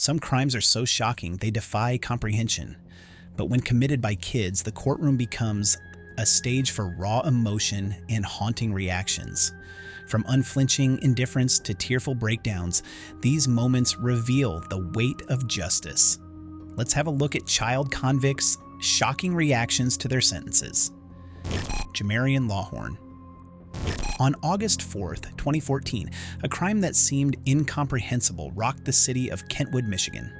Some crimes are so shocking they defy comprehension. But when committed by kids, the courtroom becomes a stage for raw emotion and haunting reactions. From unflinching indifference to tearful breakdowns, these moments reveal the weight of justice. Let's have a look at child convicts' shocking reactions to their sentences. Jian Lawhorn. On August 4th, 2014, a crime that seemed incomprehensible rocked the city of Kentwood, Michigan.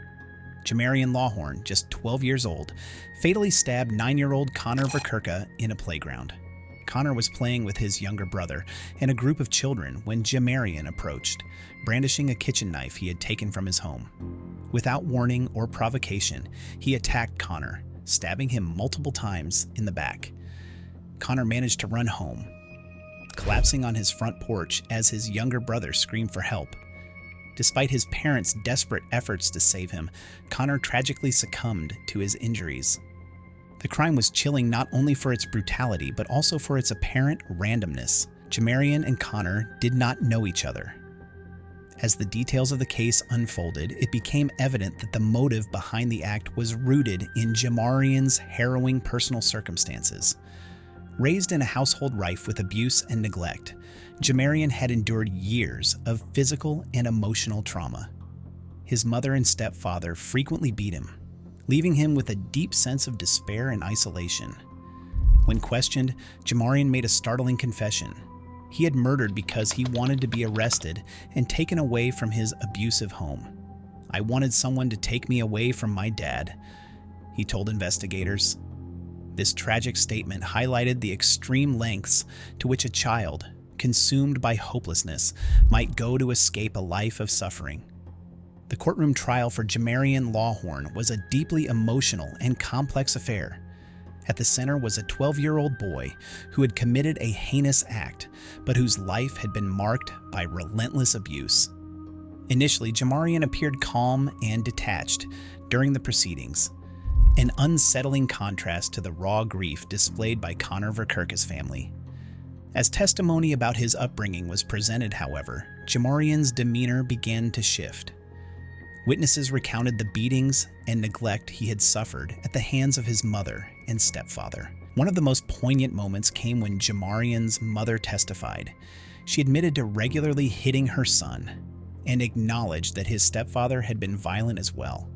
Jian Lawhorn, just 12 years old, fatally stabbed 9-year-old Connor Verkerke in a playground. Connor was playing with his younger brother and a group of children when Jian approached, brandishing a kitchen knife he had taken from his home. Without warning or provocation, he attacked Connor, stabbing him multiple times in the back. Connor managed to run home, collapsing on his front porch as his younger brother screamed for help. Despite his parents' desperate efforts to save him, Connor tragically succumbed to his injuries. The crime was chilling not only for its brutality, but also for its apparent randomness. Jian and Connor did not know each other. As the details of the case unfolded, it became evident that the motive behind the act was rooted in Jian's harrowing personal circumstances. Raised in a household rife with abuse and neglect, Jian had endured years of physical and emotional trauma. His mother and stepfather frequently beat him, leaving him with a deep sense of despair and isolation. When questioned, Jian made a startling confession. He had murdered because he wanted to be arrested and taken away from his abusive home. "I wanted someone to take me away from my dad," he told investigators. This tragic statement highlighted the extreme lengths to which a child, consumed by hopelessness, might go to escape a life of suffering. The courtroom trial for Jian Lawhorn was a deeply emotional and complex affair. At the center was a 12-year-old boy who had committed a heinous act, but whose life had been marked by relentless abuse. Initially, Jian appeared calm and detached during the proceedings, an unsettling contrast to the raw grief displayed by Connor Verkerke's family. As testimony about his upbringing was presented, however, Jian's demeanor began to shift. Witnesses recounted the beatings and neglect he had suffered at the hands of his mother and stepfather. One of the most poignant moments came when Jian's mother testified. She admitted to regularly hitting her son and acknowledged that his stepfather had been violent as well.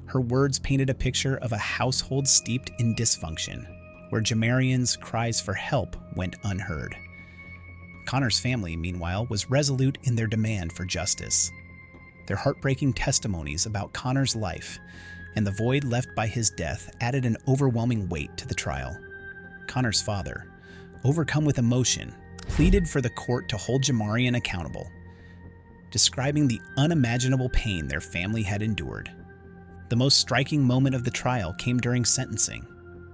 Her words painted a picture of a household steeped in dysfunction, where Jian's cries for help went unheard. Connor's family, meanwhile, was resolute in their demand for justice. Their heartbreaking testimonies about Connor's life and the void left by his death added an overwhelming weight to the trial. Connor's father, overcome with emotion, pleaded for the court to hold Jian accountable, describing the unimaginable pain their family had endured. The most striking moment of the trial came during sentencing.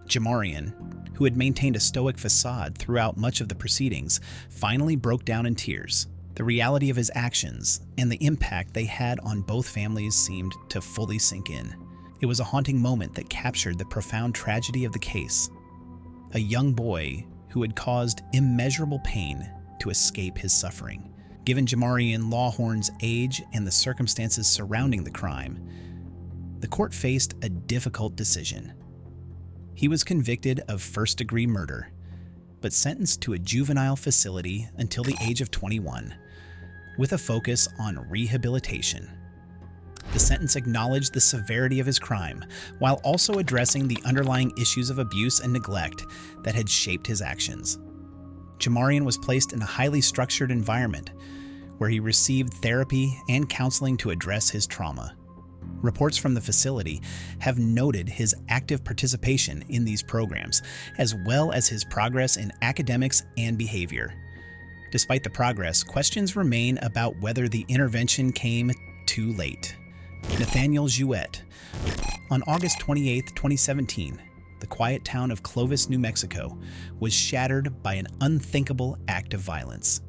Jian, who had maintained a stoic facade throughout much of the proceedings, finally broke down in tears. The reality of his actions and the impact they had on both families seemed to fully sink in. It was a haunting moment that captured the profound tragedy of the case. A young boy who had caused immeasurable pain to escape his suffering. Given Jian Lawhorn's age and the circumstances surrounding the crime, the court faced a difficult decision. He was convicted of first-degree murder, but sentenced to a juvenile facility until the age of 21, with a focus on rehabilitation. The sentence acknowledged the severity of his crime, while also addressing the underlying issues of abuse and neglect that had shaped his actions. Jian was placed in a highly structured environment, where he received therapy and counseling to address his trauma. Reports from the facility have noted his active participation in these programs, as well as his progress in academics and behavior. Despite the progress, questions remain about whether the intervention came too late. Nathaniel Jouet. On August 28, 2017, the quiet town of Clovis, New Mexico, was shattered by an unthinkable act of violence.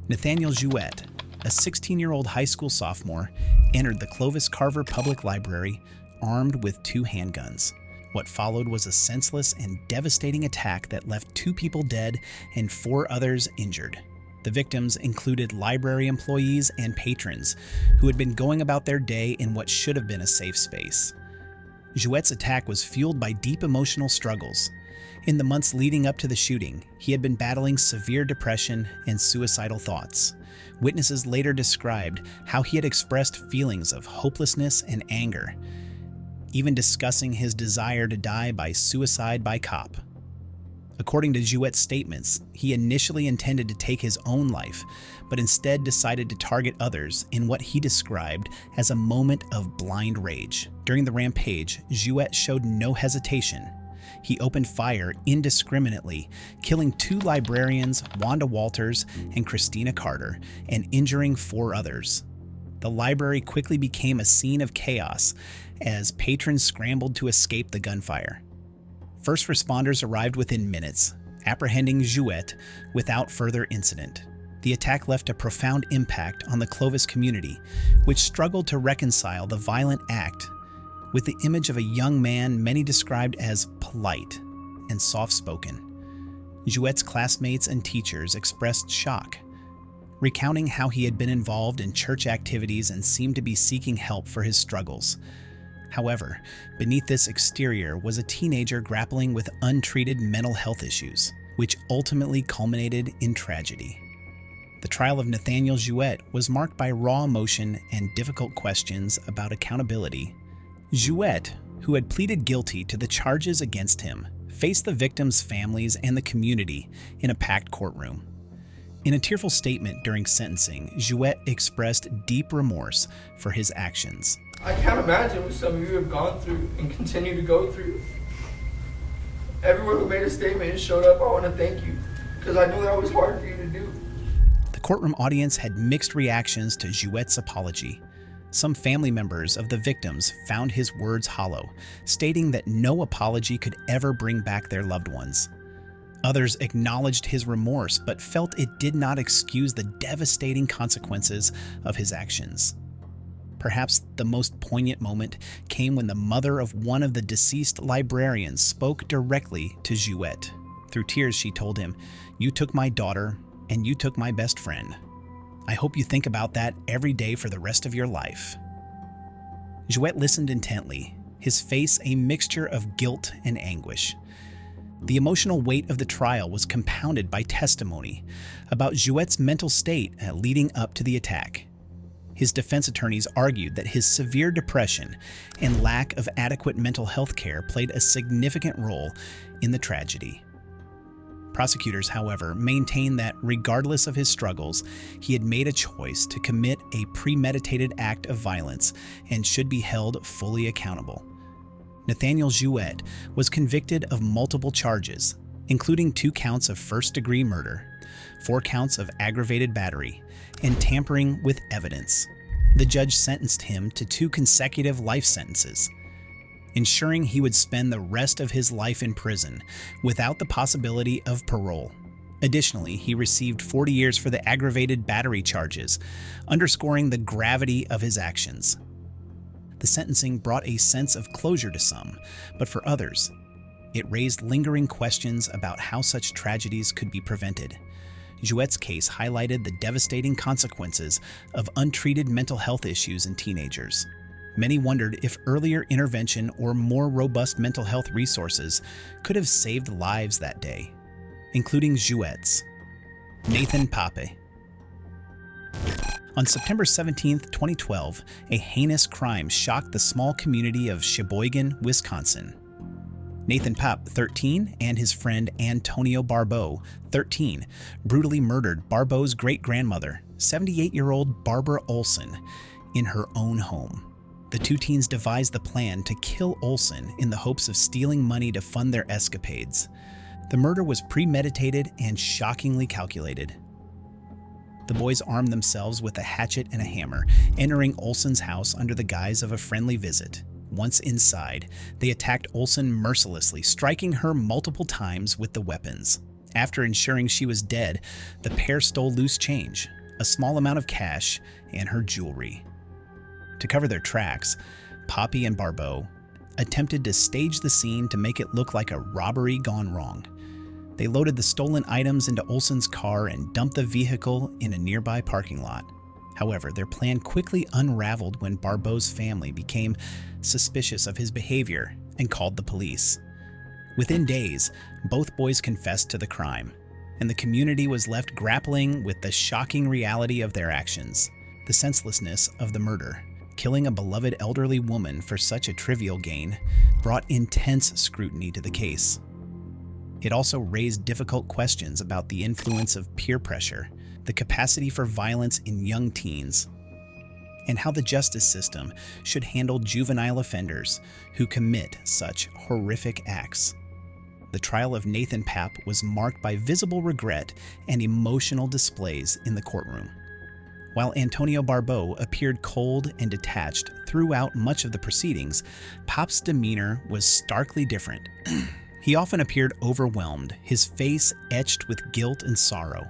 Nathaniel Jouet, a 16-year-old high school sophomore, entered the Clovis Carver Public Library armed with 2 handguns. What followed was a senseless and devastating attack that left 2 people dead and 4 others injured. The The victims included library employees and patrons who had been going about their day in what should have been a safe space. Jouet's attack was fueled by deep emotional struggles. In the months leading up to the shooting, he had been battling severe depression and suicidal thoughts. Witnesses later described how he had expressed feelings of hopelessness and anger, even discussing his desire to die by suicide by cop. According to Jouet's statements, he initially intended to take his own life, but instead decided to target others in what he described as a moment of blind rage. During the rampage, Jouet showed no hesitation. He opened fire indiscriminately, killing 2 librarians, Wanda Walters and Christina Carter, and injuring 4 others. The library quickly became a scene of chaos as patrons scrambled to escape the gunfire. First responders arrived within minutes, apprehending Jouet without further incident. The attack left a profound impact on the Clovis community, which struggled to reconcile the violent act with the image of a young man many described as polite and soft-spoken. Jouet's classmates and teachers expressed shock, recounting how he had been involved in church activities and seemed to be seeking help for his struggles. However, beneath this exterior was a teenager grappling with untreated mental health issues, which ultimately culminated in tragedy. The trial of Nathaniel Jouet was marked by raw emotion and difficult questions about accountability. Jouet, who had pleaded guilty to the charges against him, faced the victims' families and the community in a packed courtroom. In a tearful statement during sentencing, Jouet expressed deep remorse for his actions. I can't imagine what some of you have gone through and continue to go through. Everyone who made a statement and showed up, I want to thank you, because I know that was hard for you to do. The courtroom audience had mixed reactions to Jouet's apology. Some family members of the victims found his words hollow, stating that no apology could ever bring back their loved ones. Others acknowledged his remorse but felt it did not excuse the devastating consequences of his actions. Perhaps the most poignant moment came when the mother of one of the deceased librarians spoke directly to Jouet. Through tears, she told him, "You took my daughter, and you took my best friend. I hope you think about that every day for the rest of your life." Jouet listened intently, his face a mixture of guilt and anguish. The emotional weight of the trial was compounded by testimony about Jouet's mental state leading up to the attack. His defense attorneys argued that his severe depression and lack of adequate mental health care played a significant role in the tragedy. Prosecutors, however, maintained that regardless of his struggles, he had made a choice to commit a premeditated act of violence and should be held fully accountable. Nathaniel Jouet was convicted of multiple charges, including 2 counts of first-degree murder, 4 counts of aggravated battery, and tampering with evidence. The judge sentenced him to 2 consecutive life sentences, ensuring he would spend the rest of his life in prison without the possibility of parole. Additionally, he received 40 years for the aggravated battery charges, underscoring the gravity of his actions. The sentencing brought a sense of closure to some, but for others, it raised lingering questions about how such tragedies could be prevented. Jouet's case highlighted the devastating consequences of untreated mental health issues in teenagers. Many wondered if earlier intervention or more robust mental health resources could have saved lives that day, including Jouet's. Nathan Pape. On September 17, 2012, a heinous crime shocked the small community of Sheboygan, Wisconsin. Nathan Pape, 13, and his friend Antonio Barbeau, 13, brutally murdered Barbeau's great-grandmother, 78-year-old Barbara Olson, in her own home. The 2 teens devised the plan to kill Olson in the hopes of stealing money to fund their escapades. The murder was premeditated and shockingly calculated. The boys armed themselves with a hatchet and a hammer, entering Olson's house under the guise of a friendly visit. Once inside, they attacked Olson mercilessly, striking her multiple times with the weapons. After ensuring she was dead, the pair stole loose change, a small amount of cash, and her jewelry. To cover their tracks, Pape and Barbeau attempted to stage the scene to make it look like a robbery gone wrong. They loaded the stolen items into Olson's car and dumped the vehicle in a nearby parking lot. However, their plan quickly unraveled when Barbeau's family became suspicious of his behavior and called the police. Within days, both boys confessed to the crime, and the community was left grappling with the shocking reality of their actions, the senselessness of the murder. Killing a beloved elderly woman for such a trivial gain brought intense scrutiny to the case. It also raised difficult questions about the influence of peer pressure, the capacity for violence in young teens, and how the justice system should handle juvenile offenders who commit such horrific acts. The trial of Nathan Pape was marked by visible regret and emotional displays in the courtroom. While Antonio Barbeau appeared cold and detached throughout much of the proceedings, Pape's demeanor was starkly different. He often appeared overwhelmed, his face etched with guilt and sorrow.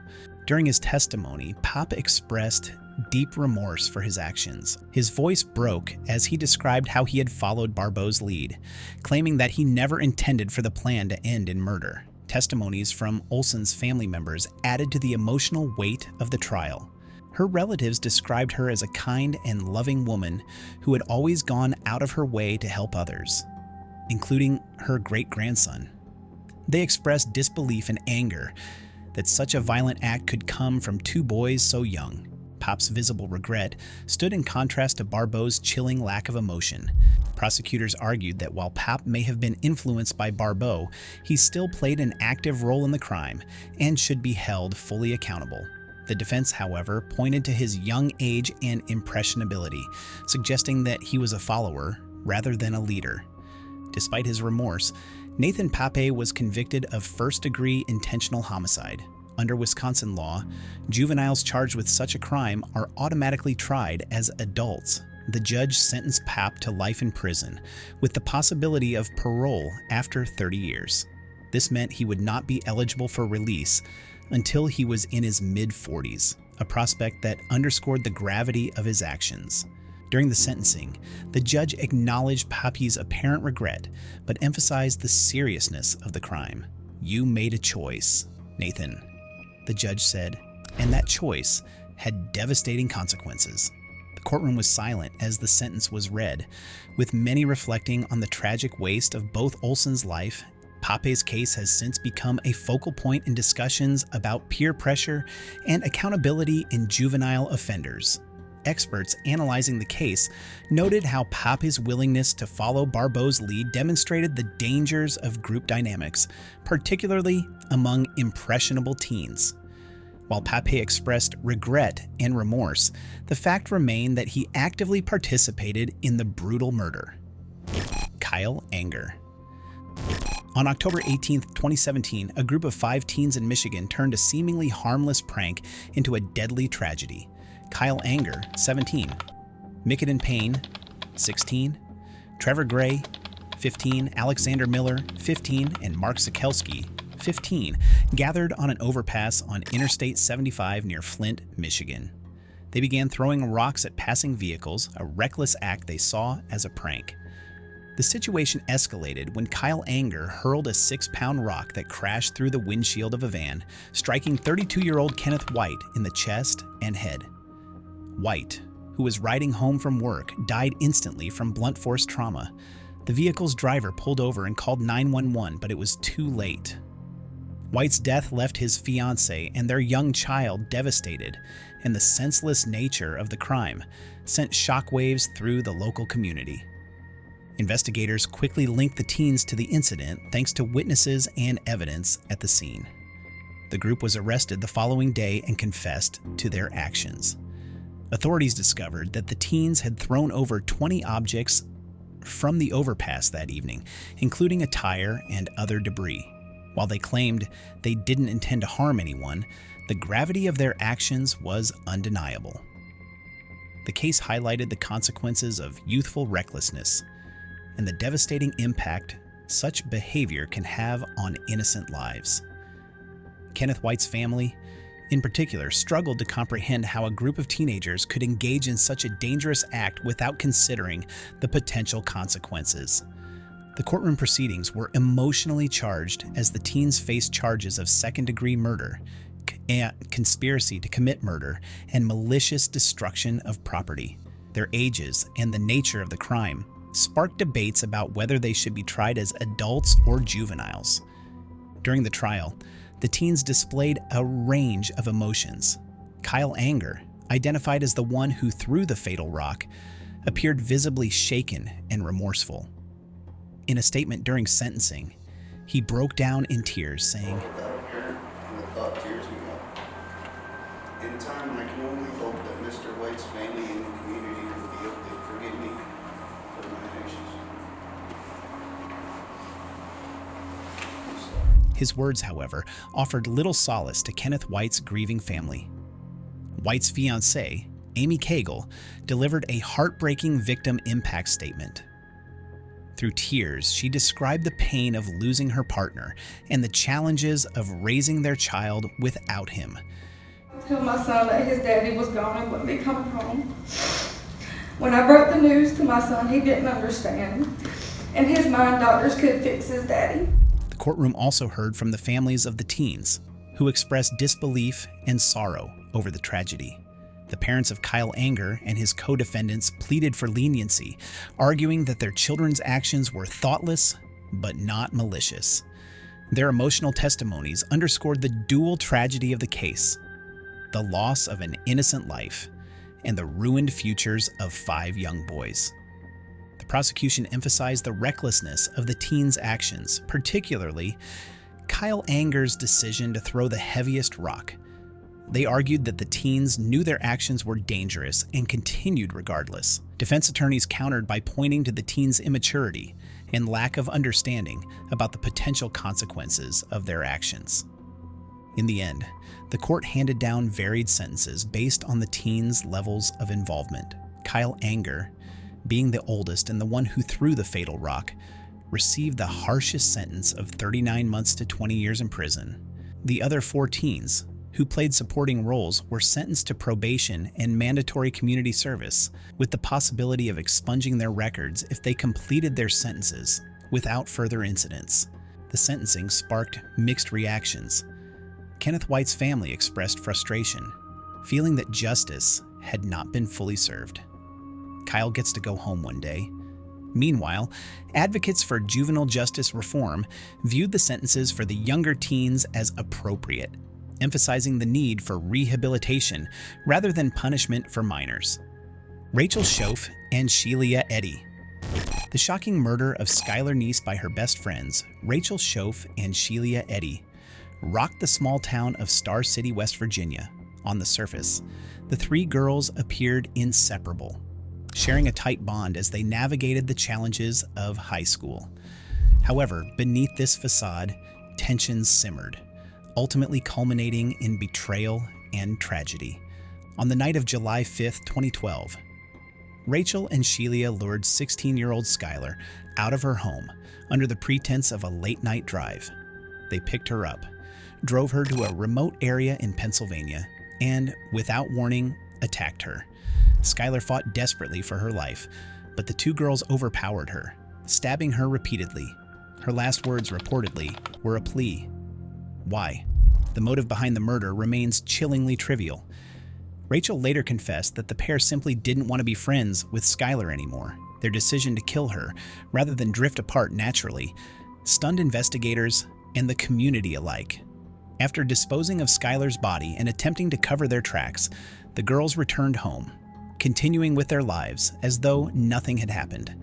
During his testimony, Pape expressed deep remorse for his actions. His voice broke as he described how he had followed Barbeau's lead, claiming that he never intended for the plan to end in murder. Testimonies from Olson's family members added to the emotional weight of the trial. Her relatives described her as a kind and loving woman who had always gone out of her way to help others, including her great-grandson. They expressed disbelief and anger that such a violent act could come from two boys so young. Pape's visible regret stood in contrast to Barbeau's chilling lack of emotion. Prosecutors argued that while Pape may have been influenced by Barbeau, he still played an active role in the crime and should be held fully accountable. The defense, however, pointed to his young age and impressionability, suggesting that he was a follower rather than a leader. Despite his remorse, Nathan Pape was convicted of first-degree intentional homicide. Under Wisconsin law, juveniles charged with such a crime are automatically tried as adults. The judge sentenced Pape to life in prison, with the possibility of parole after 30 years. This meant he would not be eligible for release until he was in his mid-40s, a prospect that underscored the gravity of his actions. During the sentencing, the judge acknowledged Pape's apparent regret, but emphasized the seriousness of the crime. "You made a choice, Nathan," the judge said, and that choice had devastating consequences. The courtroom was silent as the sentence was read, with many reflecting on the tragic waste of both Olson's life. Pape's case has since become a focal point in discussions about peer pressure and accountability in juvenile offenders. Experts analyzing the case noted how Pape's willingness to follow Barbeau's lead demonstrated the dangers of group dynamics, particularly among impressionable teens. While Pape expressed regret and remorse, the fact remained that he actively participated in the brutal murder. Kyle Anger. On October 18, 2017, a group of 5 teens in Michigan turned a seemingly harmless prank into a deadly tragedy. Kyle Anger, 17, Mickaden Payne, 16, Trevor Gray, 15, Alexander Miller, 15, and Mark Sikelski, 15, gathered on an overpass on Interstate 75 near Flint, Michigan. They began throwing rocks at passing vehicles, a reckless act they saw as a prank. The situation escalated when Kyle Anger hurled a 6-pound rock that crashed through the windshield of a van, striking 32-year-old Kenneth White in the chest and head. White, who was riding home from work, died instantly from blunt force trauma. The vehicle's driver pulled over and called 911, but it was too late. White's death left his fiancée and their young child devastated, and the senseless nature of the crime sent shockwaves through the local community. Investigators quickly linked the teens to the incident thanks to witnesses and evidence at the scene. The group was arrested the following day and confessed to their actions. Authorities discovered that the teens had thrown over 20 objects from the overpass that evening, including a tire and other debris. While they claimed they didn't intend to harm anyone, the gravity of their actions was undeniable. The case highlighted the consequences of youthful recklessness and the devastating impact such behavior can have on innocent lives. Kenneth White's family, in particular, struggled to comprehend how a group of teenagers could engage in such a dangerous act without considering the potential consequences. The courtroom proceedings were emotionally charged as the teens faced charges of second-degree murder, conspiracy to commit murder, and malicious destruction of property. Their ages and the nature of the crime sparked debates about whether they should be tried as adults or juveniles. During the trial, the teens displayed a range of emotions. Kyle Anger, identified as the one who threw the fatal rock, appeared visibly shaken and remorseful. In a statement during sentencing, he broke down in tears, saying, "Without a parent, and the thought tears me up. In time, I can only hope that Mr. White's family and the community will be able to forgive me for my actions." His words, however, offered little solace to Kenneth White's grieving family. White's fiancée, Amy Cagle, delivered a heartbreaking victim impact statement. Through tears, she described the pain of losing her partner and the challenges of raising their child without him. I told my son that his daddy was gone and wouldn't be coming home. When I broke the news to my son, he didn't understand. In his mind, doctors could fix his daddy. The courtroom also heard from the families of the teens, who expressed disbelief and sorrow over the tragedy. The parents of Kyle Anger and his co-defendants pleaded for leniency, arguing that their children's actions were thoughtless but not malicious. Their emotional testimonies underscored the dual tragedy of the case: the loss of an innocent life and the ruined futures of 5 young boys. The prosecution emphasized the recklessness of the teens' actions, particularly Kyle Anger's decision to throw the heaviest rock. They argued that the teens knew their actions were dangerous and continued regardless. Defense attorneys countered by pointing to the teens' immaturity and lack of understanding about the potential consequences of their actions. In the end, the court handed down varied sentences based on the teens' levels of involvement. Kyle Anger, being the oldest and the one who threw the fatal rock, received the harshest sentence of 39 months to 20 years in prison. The other 4 teens, who played supporting roles, were sentenced to probation and mandatory community service, with the possibility of expunging their records if they completed their sentences without further incidents. The sentencing sparked mixed reactions. Kenneth White's family expressed frustration, feeling that justice had not been fully served. Kyle gets to go home one day. Meanwhile, advocates for juvenile justice reform viewed the sentences for the younger teens as appropriate, emphasizing the need for rehabilitation rather than punishment for minors. Rachel Jouet and Sheilia Eddy. The shocking murder of Skylar Neese by her best friends, Rachel Jouet and Sheilia Eddy, rocked the small town of Star City, West Virginia. On the surface, the 3 girls appeared inseparable, sharing a tight bond as they navigated the challenges of high school. However, beneath this facade, tensions simmered, ultimately culminating in betrayal and tragedy. On the night of July 5, 2012, Rachel and Sheilia lured 16-year-old Skylar out of her home under the pretense of a late-night drive. They picked her up, drove her to a remote area in Pennsylvania, and, without warning, attacked her. Skylar fought desperately for her life, but the 2 girls overpowered her, stabbing her repeatedly. Her last words, reportedly, were a plea. Why? The motive behind the murder remains chillingly trivial. Rachel later confessed that the pair simply didn't want to be friends with Skylar anymore. Their decision to kill her, rather than drift apart naturally, stunned investigators and the community alike. After disposing of Skylar's body and attempting to cover their tracks, the girls returned home, continuing with their lives as though nothing had happened.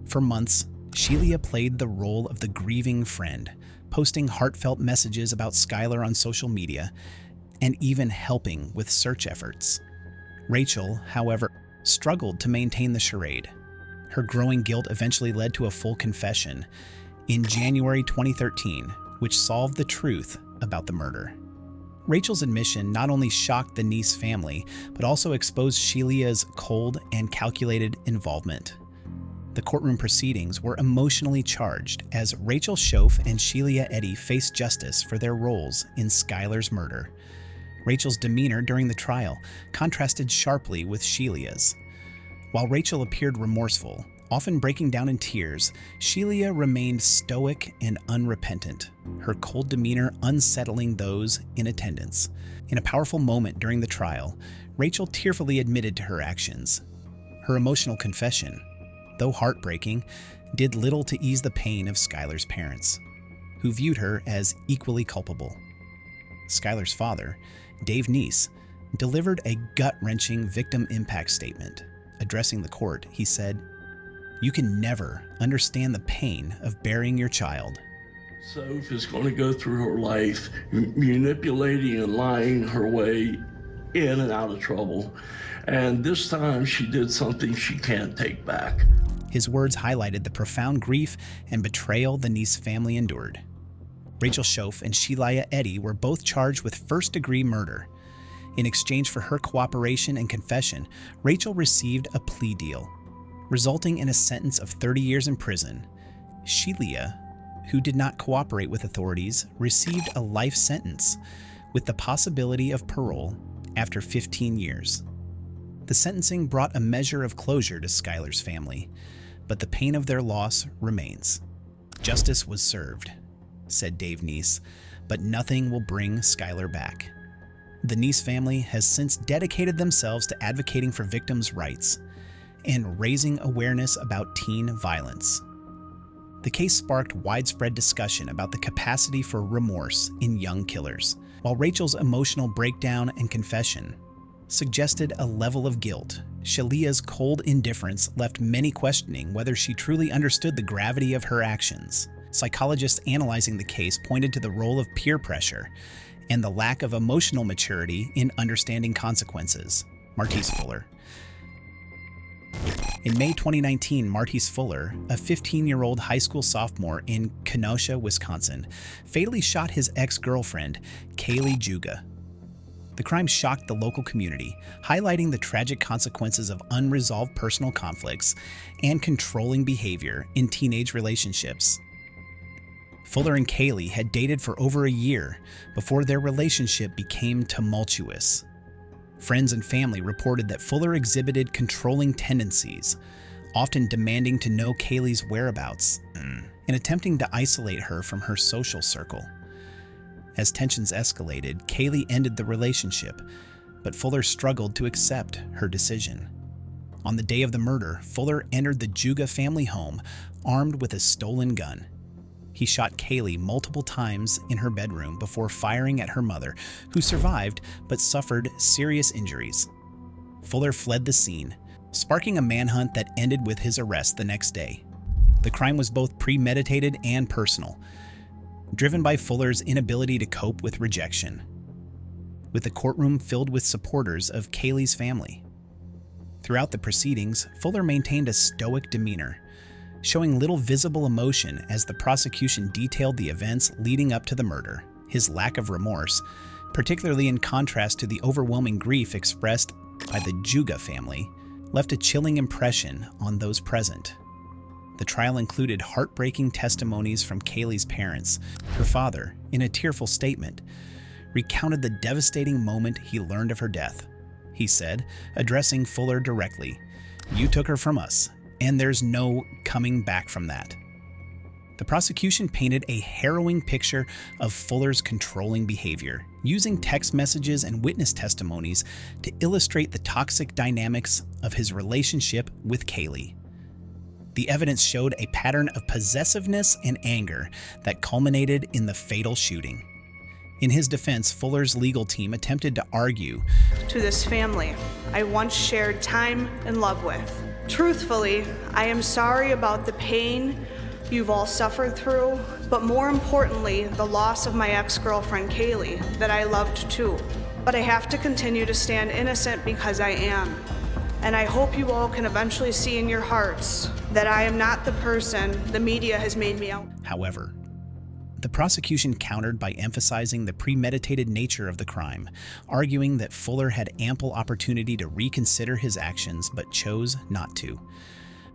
For months, Sheilia played the role of the grieving friend, posting heartfelt messages about Skylar on social media, and even helping with search efforts. Rachel, however, struggled to maintain the charade. Her growing guilt eventually led to a full confession in January 2013, which solved the truth about the murder. Rachel's admission not only shocked the Neese family, but also exposed Sheilia's cold and calculated involvement. The courtroom proceedings were emotionally charged as Rachel Jouet and Sheilia Eddy faced justice for their roles in Skylar's murder. Rachel's demeanor during the trial contrasted sharply with Sheilia's. While Rachel appeared remorseful, Often breaking down in tears, Sheilia remained stoic and unrepentant, her cold demeanor unsettling those in attendance. In a powerful moment during the trial, Rachel tearfully admitted to her actions. Her emotional confession, though heartbreaking, did little to ease the pain of Skylar's parents, who viewed her as equally culpable. Skylar's father, Dave Neese, delivered a gut-wrenching victim impact statement. Addressing the court, he said, "You can never understand the pain of burying your child." Soph is going to go through her life manipulating and lying her way in and out of trouble. And this time she did something she can't take back. His words highlighted the profound grief and betrayal the Neese family endured. Rachel Jouet and Sheilia Eddy were both charged with first-degree murder. In exchange for her cooperation and confession, Rachel received a plea deal, resulting in a sentence of 30 years in prison. Sheilia, who did not cooperate with authorities, received a life sentence with the possibility of parole after 15 years. The sentencing brought a measure of closure to Skylar's family, but the pain of their loss remains. "Justice was served," said Dave Neese, "but nothing will bring Skylar back." The Neese family has since dedicated themselves to advocating for victims' rights and raising awareness about teen violence. The case sparked widespread discussion about the capacity for remorse in young killers, while Rachel's emotional breakdown and confession suggested a level of guilt. Sheilia's cold indifference left many questioning whether she truly understood the gravity of her actions. Psychologists analyzing the case pointed to the role of peer pressure and the lack of emotional maturity in understanding consequences. Martis Fuller. In May 2019, Martis Fuller, a 15-year-old high school sophomore in Kenosha, Wisconsin, fatally shot his ex-girlfriend, Kaylee Jouet. The crime shocked the local community, highlighting the tragic consequences of unresolved personal conflicts and controlling behavior in teenage relationships. Fuller and Kaylee had dated for over a year before their relationship became tumultuous. Friends and family reported that Fuller exhibited controlling tendencies, often demanding to know Kaylee's whereabouts and attempting to isolate her from her social circle. As tensions escalated, Kaylee ended the relationship, but Fuller struggled to accept her decision. On the day of the murder, Fuller entered the Jouet family home armed with a stolen gun. He shot Kaylee multiple times in her bedroom before firing at her mother, who survived but suffered serious injuries. Fuller fled the scene, sparking a manhunt that ended with his arrest the next day. The crime was both premeditated and personal, driven by Fuller's inability to cope with rejection, with the courtroom filled with supporters of Kaylee's family. Throughout the proceedings, Fuller maintained a stoic demeanor, showing little visible emotion as the prosecution detailed the events leading up to the murder. His lack of remorse, particularly in contrast to the overwhelming grief expressed by the Jouet family, left a chilling impression on those present. The trial included heartbreaking testimonies from Kaylee's parents. Her father, in a tearful statement, recounted the devastating moment he learned of her death. He said, addressing Fuller directly, "You took her from us, and there's no coming back from that." The prosecution painted a harrowing picture of Fuller's controlling behavior, using text messages and witness testimonies to illustrate the toxic dynamics of his relationship with Kaylee. The evidence showed a pattern of possessiveness and anger that culminated in the fatal shooting. In his defense, Fuller's legal team attempted to argue, "To this family I once shared time and love with. Truthfully, I am sorry about the pain you've all suffered through, but more importantly, the loss of my ex-girlfriend Kaylee, that I loved too. But I have to continue to stand innocent because I am. And I hope you all can eventually see in your hearts that I am not the person the media has made me out." However, the prosecution countered by emphasizing the premeditated nature of the crime, arguing that Fuller had ample opportunity to reconsider his actions but chose not to.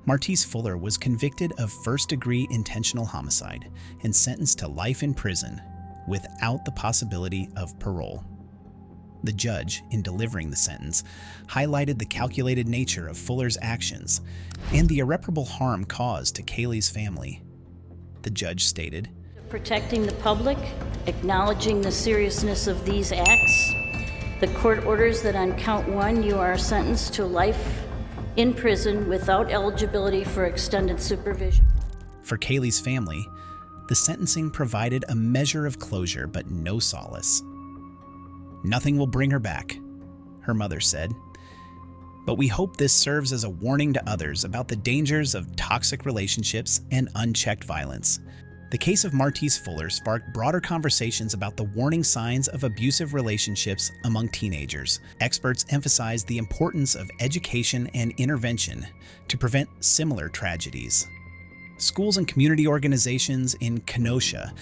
Martis Fuller was convicted of first-degree intentional homicide and sentenced to life in prison without the possibility of parole. The judge, in delivering the sentence, highlighted the calculated nature of Fuller's actions and the irreparable harm caused to Kaylee's family. The judge stated, "Protecting the public, acknowledging the seriousness of these acts, the court orders that on count 1 you are sentenced to life in prison without eligibility for extended supervision." For Kaylee's family, the sentencing provided a measure of closure but no solace. "Nothing will bring her back," her mother said. "But we hope this serves as a warning to others about the dangers of toxic relationships and unchecked violence." The case of Martis Fuller sparked broader conversations about the warning signs of abusive relationships among teenagers. Experts emphasized the importance of education and intervention to prevent similar tragedies. Schools and community organizations in Kenosha,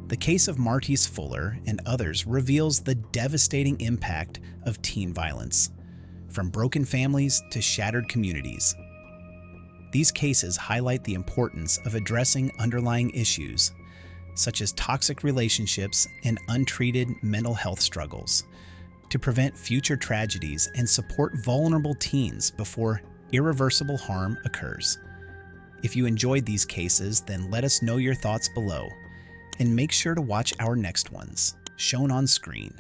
the case of Martis Fuller and others reveals the devastating impact of teen violence, from broken families to shattered communities. These cases highlight the importance of addressing underlying issues, such as toxic relationships and untreated mental health struggles, to prevent future tragedies and support vulnerable teens before irreversible harm occurs. If you enjoyed these cases, then let us know your thoughts below, and make sure to watch our next ones, shown on screen.